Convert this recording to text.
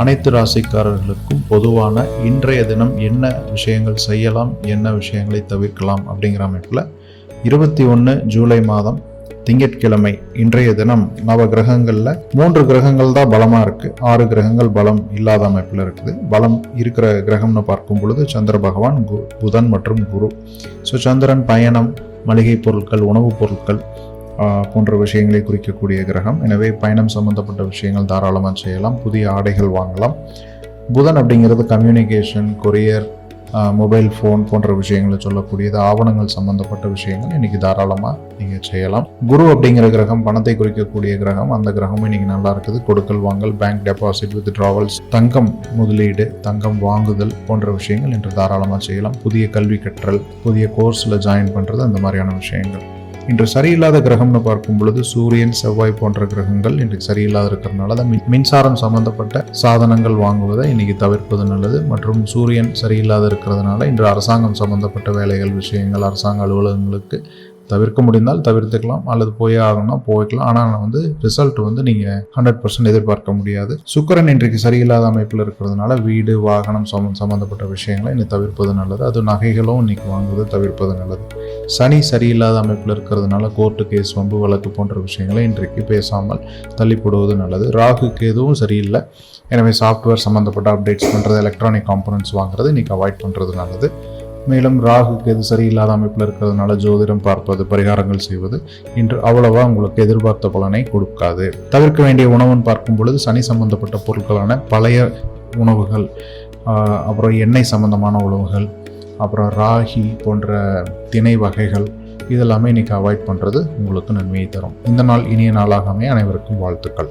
அனைத்து ராசிக்காரர்களுக்கும் பொதுவான இன்றைய தினம் என்ன விஷயங்கள் செய்யலாம், என்ன விஷயங்களை தவிர்க்கலாம் அப்படிங்கிற அமைப்பில் 21 ஜூலை மாதம் திங்கட்கிழமை இன்றைய தினம் நவ கிரகங்களில் 3 கிரகங்கள் தான் பலமாக இருக்குது. 6 கிரகங்கள் பலம் இல்லாத அமைப்பில் இருக்குது. பலம் இருக்கிற கிரகம்னு பார்க்கும் பொழுது சந்திர பகவான், புதன் மற்றும் குரு. ஸோ சந்திரன் பயணம், மளிகை பொருட்கள், உணவுப் பொருட்கள் போன்ற விஷயங்களை குறிக்கக்கூடிய கிரகம். எனவே பயணம் சம்பந்தப்பட்ட விஷயங்கள் தாராளமாக செய்யலாம். புதிய ஆடைகள் வாங்கலாம். புதன் அப்படிங்கிறது கம்யூனிகேஷன், கொரியர், மொபைல் ஃபோன் போன்ற விஷயங்களை சொல்லக்கூடியது, ஆவணங்கள் சம்பந்தப்பட்ட விஷயங்கள் இன்னைக்கு தாராளமாக நீங்கள் செய்யலாம். குரு அப்படிங்கிற கிரகம் பணத்தை குறிக்கக்கூடிய கிரகம். அந்த கிரகமும் இன்னைக்கு நல்லா இருக்குது. கொடுக்கல் வாங்கல், பேங்க் டெபாசிட், வித்ட்ராவல்ஸ், தங்கம் முதலீடு, தங்கம் வாங்குதல் போன்ற விஷயங்கள் இன்று தாராளமாக செய்யலாம். புதிய கல்வி கற்றல், புதிய கோர்ஸில் ஜாயின் பண்ணுறது, அந்த மாதிரியான விஷயங்கள். இன்று சரியில்லாத கிரகம்னு பார்க்கும் பொழுது சூரியன், செவ்வாய் போன்ற கிரகங்கள் இன்றைக்கு சரியில்லாத இருக்கிறதுனால தான் மின்சாரம் சம்பந்தப்பட்ட சாதனங்கள் வாங்குவதை இன்னைக்கு தவிர்ப்பது நல்லது. மற்றும் சூரியன் சரியில்லாத இருக்கிறதுனால இன்று அரசாங்கம் சம்பந்தப்பட்ட வேலைகள், விஷயங்கள், அரசாங்க அலுவலகங்களுக்கு தவிர்க்க முடிந்தால் தவிர்த்துக்கலாம், அல்லது போயே ஆகணும்னா போய்க்கலாம். ஆனால் ரிசல்ட் நீங்கள் 100% எதிர்பார்க்க முடியாது. சுக்கிரன் இன்றைக்கு சரியில்லாத அமைப்பில் இருக்கிறதுனால வீடு, வாகனம் சம்பந்தப்பட்ட விஷயங்களை இன்னைக்கு தவிர்ப்பது நல்லது. அது நகைகளும் இன்னைக்கு வாங்குவதை தவிர்ப்பது நல்லது. சனி சரியில்லாத அமைப்பில் இருக்கிறதுனால கோர்ட்டு கேஸ், வம்பு வழக்கு போன்ற விஷயங்களை இன்றைக்கு பேசாமல் தள்ளிப்படுவது நல்லது. ராகு கேதுவும் சரியில்லை. எனவே சாஃப்ட்வேர் சம்மந்தப்பட்ட அப்டேட்ஸ் பண்ணுறது, எலக்ட்ரானிக் காம்பனன்ட்ஸ் வாங்குறது இன்னைக்கு அவாய்ட் பண்ணுறது நல்லது. மேலும் ராகு கேது சரியில்லாத அமைப்பில் இருக்கிறதுனால ஜோதிடம் பார்ப்பது, பரிகாரங்கள் செய்வது இன்று அவ்வளவா உங்களுக்கு எதிர்பார்த்த பலனை கொடுக்காது. தவிர்க்க வேண்டிய உணவுன்னு பார்க்கும் பொழுது சனி சம்பந்தப்பட்ட பொருட்களான பழைய உணவுகள், அப்புறம் எண்ணெய் சம்பந்தமான உணவுகள், அப்புறம் ராகி போன்ற திணை வகைகள், இதெல்லாமே இன்னைக்கு அவாய்ட் பண்ணுறது உங்களுக்கு நன்மையை தரும். இந்த நாள் இனிய நாளாகவே அனைவருக்கும் வாழ்த்துக்கள்.